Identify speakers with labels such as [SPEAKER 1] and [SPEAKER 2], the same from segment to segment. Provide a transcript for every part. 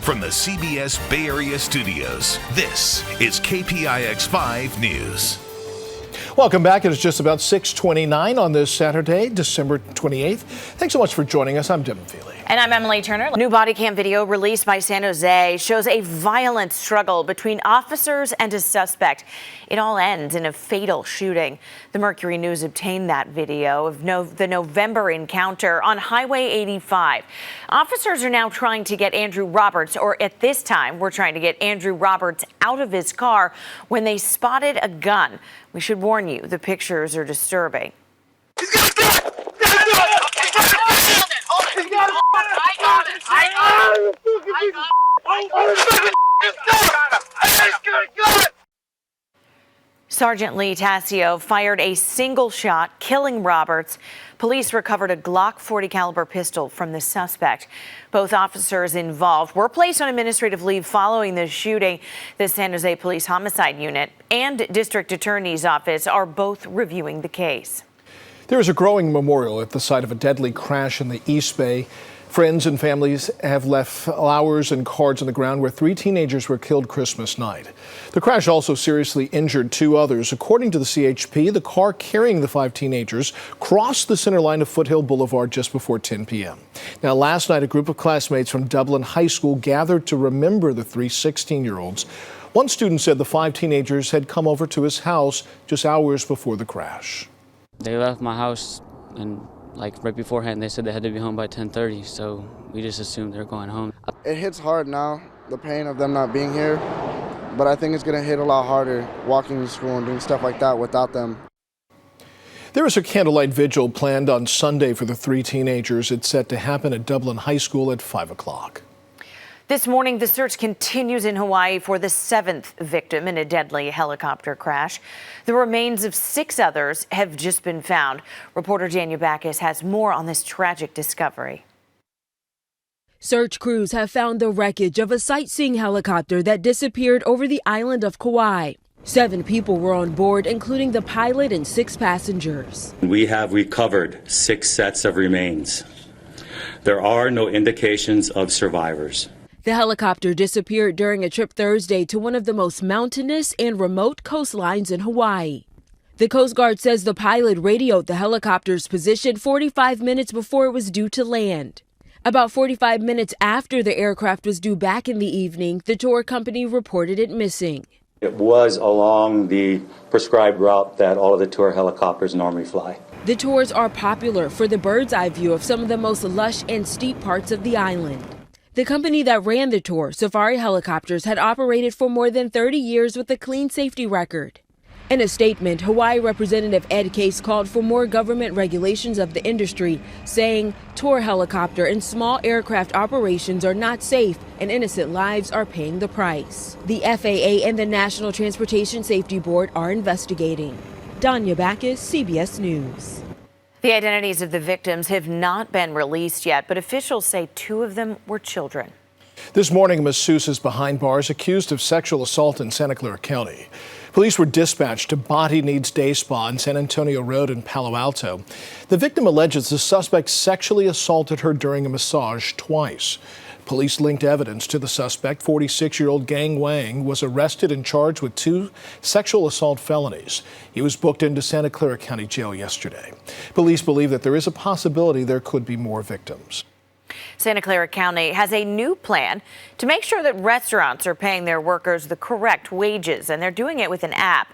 [SPEAKER 1] From the CBS Bay Area studios, this is KPIX 5 News.
[SPEAKER 2] Welcome back. It is just about 6:29 on this Saturday, December 28th. Thanks so much for joining us. I'm Devin Fehely.
[SPEAKER 3] And I'm Emily Turner. New body cam video released by San Jose shows a violent struggle between officers and a suspect. It all ends in a fatal shooting. The Mercury News obtained that video of the November encounter on Highway 85. Officers are now trying to get Andrew Roberts, or at this time, we're trying to get Andrew Roberts out of his car when they spotted a gun. We should warn you, the pictures are disturbing.
[SPEAKER 4] He's got a gun!
[SPEAKER 3] Sergeant Lee Tassio fired a single shot, killing Roberts. Police recovered a Glock 40 caliber pistol from the suspect. Both officers involved were placed on administrative leave following the shooting. The San Jose Police Homicide Unit and District Attorney's Office are both reviewing the case.
[SPEAKER 2] There is a growing memorial at the site of a deadly crash in the East Bay. Friends and families have left flowers and cards on the ground where 3 teenagers were killed Christmas night. The crash also seriously injured 2 others. According to the CHP, the car carrying the 5 teenagers crossed the center line of Foothill Boulevard just before 10 p.m. Now, last night, a group of classmates from Dublin High School gathered to remember the 3 16-year-olds. One student said the 5 teenagers had come over to his house just hours before the crash.
[SPEAKER 5] They left my house and right beforehand, they said they had to be home by 10:30, so we just assumed they're going home.
[SPEAKER 6] It hits hard now, the pain of them not being here, but I think it's going to hit a lot harder walking to school and doing stuff like that without them.
[SPEAKER 2] There is a candlelight vigil planned on Sunday for the 3 teenagers. It's set to happen at Dublin High School at 5 o'clock.
[SPEAKER 3] This morning, the search continues in Hawaii for the 7th victim in a deadly helicopter crash. The remains of 6 others have just been found. Reporter Daniel Backus has more on this tragic discovery.
[SPEAKER 7] Search crews have found the wreckage of a sightseeing helicopter that disappeared over the island of Kauai. 7 people were on board, including the pilot and 6 passengers.
[SPEAKER 8] We have recovered 6 sets of remains. There are no indications of survivors.
[SPEAKER 7] The helicopter disappeared during a trip Thursday to one of the most mountainous and remote coastlines in Hawaii. The Coast Guard says the pilot radioed the helicopter's position 45 minutes before it was due to land. About 45 minutes after the aircraft was due back in the evening, the tour company reported it missing.
[SPEAKER 8] It was along the prescribed route that all of the tour helicopters normally fly.
[SPEAKER 7] The tours are popular for the bird's eye view of some of the most lush and steep parts of the island. The company that ran the tour, Safari Helicopters, had operated for more than 30 years with a clean safety record. In a statement, Hawaii Representative Ed Case called for more government regulations of the industry, saying tour helicopter and small aircraft operations are not safe and innocent lives are paying the price. The FAA and the National Transportation Safety Board are investigating. Danya Backus, CBS News.
[SPEAKER 3] The identities of the victims have not been released yet, but officials say 2 of them were children.
[SPEAKER 2] This morning, a masseuse is behind bars accused of sexual assault in Santa Clara County. Police were dispatched to Body Needs Day Spa on San Antonio Road in Palo Alto. The victim alleges the suspect sexually assaulted her during a massage twice. Police linked evidence to the suspect. 46-year-old Gang Wang was arrested and charged with 2 sexual assault felonies. He was booked into Santa Clara County Jail yesterday. Police believe that there is a possibility there could be more victims.
[SPEAKER 3] Santa Clara County has a new plan to make sure that restaurants are paying their workers the correct wages, and they're doing it with an app.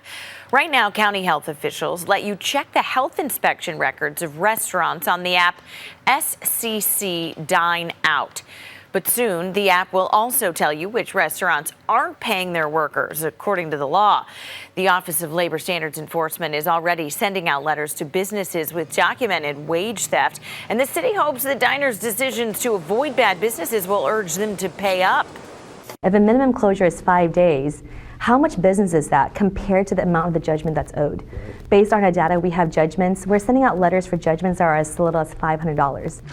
[SPEAKER 3] Right now, county health officials let you check the health inspection records of restaurants on the app SCC Dine Out. But soon, the app will also tell you which restaurants aren't paying their workers according to the law. The Office of Labor Standards Enforcement is already sending out letters to businesses with documented wage theft, and the city hopes that diners' decisions to avoid bad businesses will urge them to pay up.
[SPEAKER 9] If a minimum closure is 5 days, how much business is that compared to the amount of the judgment that's owed? Based on our data, we have judgments. We're sending out letters for judgments that are as little as $500.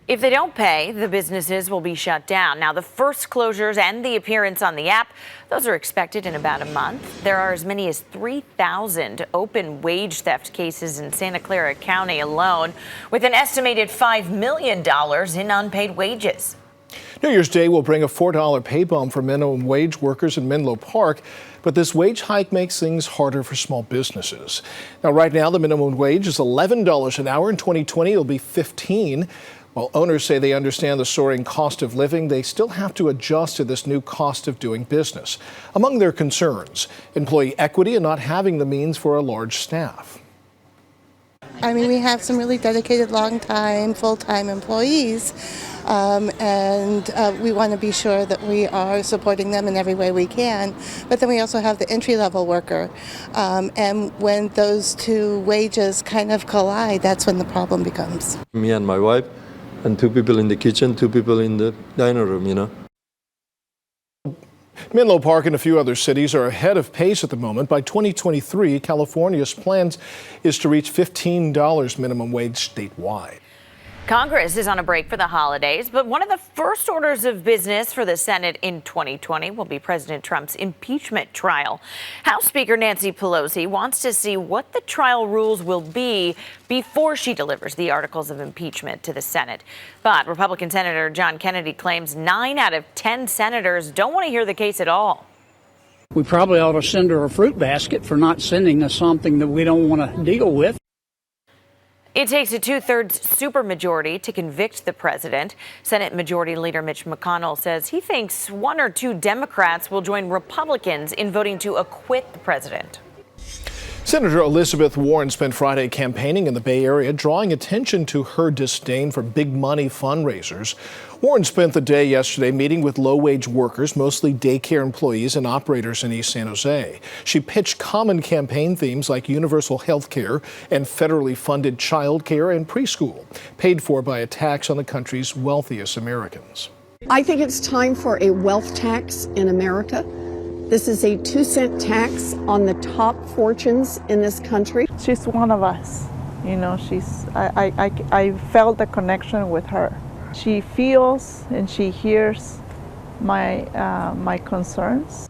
[SPEAKER 3] If they don't pay, the businesses will be shut down. Now, the first closures and the appearance on the app, those are expected in about a month. There are as many as 3,000 open wage theft cases in Santa Clara County alone, with an estimated $5 million in unpaid wages.
[SPEAKER 2] New Year's Day will bring a $4 pay bump for minimum wage workers in Menlo Park, but this wage hike makes things harder for small businesses. Now, right now, the minimum wage is $11 an hour. In 2020, it'll be $15. While owners say they understand the soaring cost of living, they still have to adjust to this new cost of doing business. Among their concerns, employee equity and not having the means for a large staff.
[SPEAKER 4] I mean, we have some really dedicated, long-time, full-time employees, and we want to be sure that we are supporting them in every way we can. But then we also have the entry-level worker, and when those two wages kind of collide, that's when the problem becomes.
[SPEAKER 10] Me and my wife, and 2 people in the kitchen, 2 people in the dining room, you know.
[SPEAKER 2] Menlo Park and a few other cities are ahead of pace at the moment. By 2023, California's plans is to reach $15 minimum wage statewide.
[SPEAKER 3] Congress is on a break for the holidays, but one of the first orders of business for the Senate in 2020 will be President Trump's impeachment trial. House Speaker Nancy Pelosi wants to see what the trial rules will be before she delivers the articles of impeachment to the Senate. But Republican Senator John Kennedy claims 9 out of 10 senators don't want to hear the case at all.
[SPEAKER 11] We probably ought to send her a fruit basket for not sending us something that we don't want to deal with.
[SPEAKER 3] It takes a 2/3 supermajority to convict the president. Senate Majority Leader Mitch McConnell says he thinks 1 or 2 Democrats will join Republicans in voting to acquit the president.
[SPEAKER 2] Senator Elizabeth Warren spent Friday campaigning in the Bay Area, drawing attention to her disdain for big money fundraisers. Warren spent the day yesterday meeting with low-wage workers, mostly daycare employees and operators in East San Jose. She pitched common campaign themes like universal health care and federally funded child care and preschool, paid for by a tax on the country's wealthiest Americans.
[SPEAKER 12] I think it's time for a wealth tax in America. This is a 2-cent tax on the top fortunes in this country.
[SPEAKER 13] She's one of us, you know. I felt the connection with her. She feels and she hears my concerns.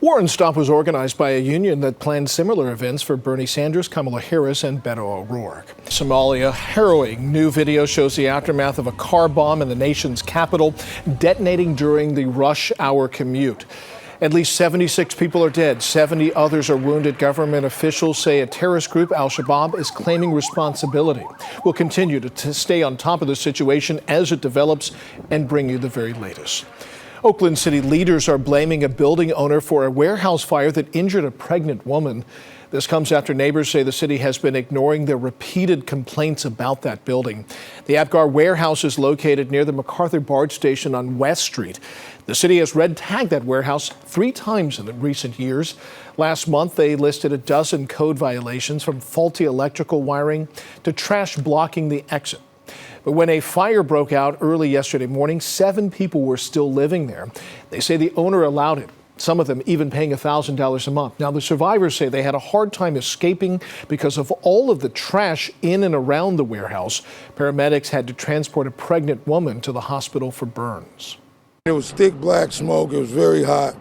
[SPEAKER 2] Warren's stop was organized by a union that planned similar events for Bernie Sanders, Kamala Harris, and Beto O'Rourke. Somalia, harrowing new video shows the aftermath of a car bomb in the nation's capital detonating during the rush hour commute. At least 76 people are dead. 70 others are wounded. Government officials say a terrorist group, Al-Shabaab, is claiming responsibility. We'll continue to stay on top of the situation as it develops and bring you the very latest. Oakland City leaders are blaming a building owner for a warehouse fire that injured a pregnant woman. This comes after neighbors say the city has been ignoring their repeated complaints about that building. The Apgar warehouse is located near the MacArthur Bard Station on West Street. The city has red tagged that warehouse 3 times in the recent years. Last month, they listed a dozen code violations, from faulty electrical wiring to trash blocking the exit. But when a fire broke out early yesterday morning, 7 people were still living there. They say the owner allowed it, some of them even paying $1,000 a month. Now, the survivors say they had a hard time escaping because of all of the trash in and around the warehouse. Paramedics had to transport a pregnant woman to the hospital for burns.
[SPEAKER 14] It was thick black smoke. It was very hot.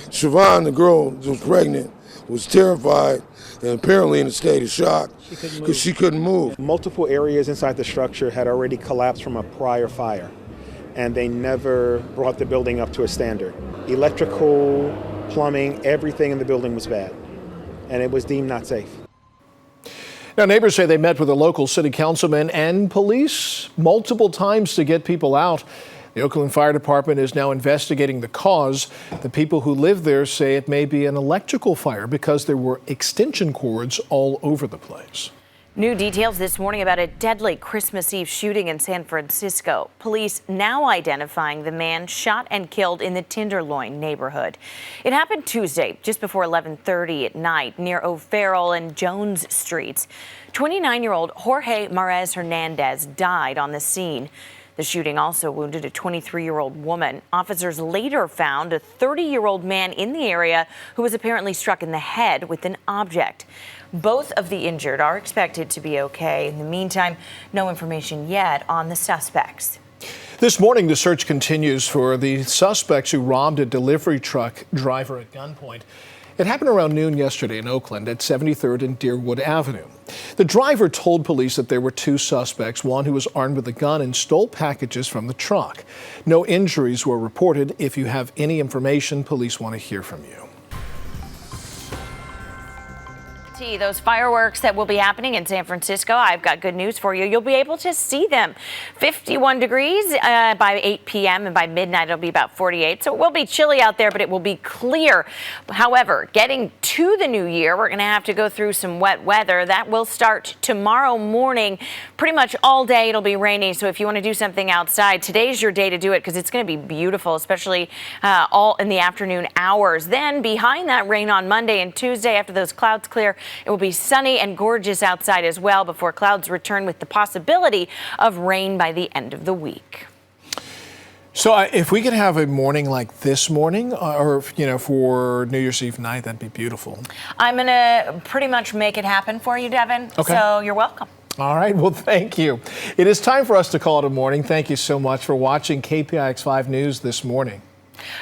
[SPEAKER 14] Siobhan, the girl who was pregnant, was terrified and apparently in a state of shock because she couldn't move.
[SPEAKER 15] Multiple areas inside the structure had already collapsed from a prior fire, and they never brought the building up to a standard. Electrical, plumbing, everything in the building was bad, and it was deemed not safe.
[SPEAKER 2] Now, neighbors say they met with a local city councilman and police multiple times to get people out. The Oakland Fire Department is now investigating the cause. The people who live there say it may be an electrical fire because there were extension cords all over the place.
[SPEAKER 3] New details this morning about a deadly Christmas Eve shooting in San Francisco. Police now identifying the man shot and killed in the Tenderloin neighborhood. It happened Tuesday, just before 11:30 at night, near O'Farrell and Jones Streets. 29-year-old Jorge Mares Hernandez died on the scene. The shooting also wounded a 23-year-old woman. Officers later found a 30-year-old man in the area who was apparently struck in the head with an object. Both of the injured are expected to be okay. In the meantime, no information yet on the suspects.
[SPEAKER 2] This morning, the search continues for the suspects who robbed a delivery truck driver at gunpoint. It happened around noon yesterday in Oakland at 73rd and Deerwood Avenue. The driver told police that there were two suspects, one who was armed with a gun and stole packages from the truck. No injuries were reported. If you have any information, police want to hear from you.
[SPEAKER 3] Those fireworks that will be happening in San Francisco, I've got good news for you. You'll be able to see them. 51 degrees by 8 p.m. and by midnight it'll be about 48. So it will be chilly out there, but it will be clear. However, getting to the new year, we're going to have to go through some wet weather. That will start tomorrow morning. Pretty much all day it'll be rainy. So if you want to do something outside, today's your day to do it because it's going to be beautiful, especially all in the afternoon hours. Then behind that rain on Monday and Tuesday, after those clouds clear, it will be sunny and gorgeous outside as well before clouds return with the possibility of rain by the end of the week.
[SPEAKER 2] So if we could have a morning like this morning or, for New Year's Eve night, that'd be beautiful. I'm going to pretty much make it happen for you, Devin. Okay. So you're welcome. All right. Well, thank you. It is time for us to call it a morning. Thank you so much for watching KPIX 5 News this morning.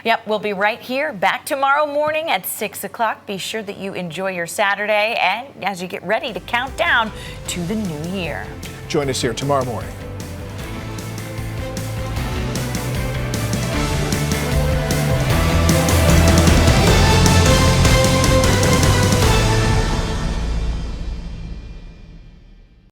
[SPEAKER 2] Yep, we'll be right here back tomorrow morning at 6 o'clock. Be sure that you enjoy your Saturday and as you get ready to count down to the new year. Join us here tomorrow morning.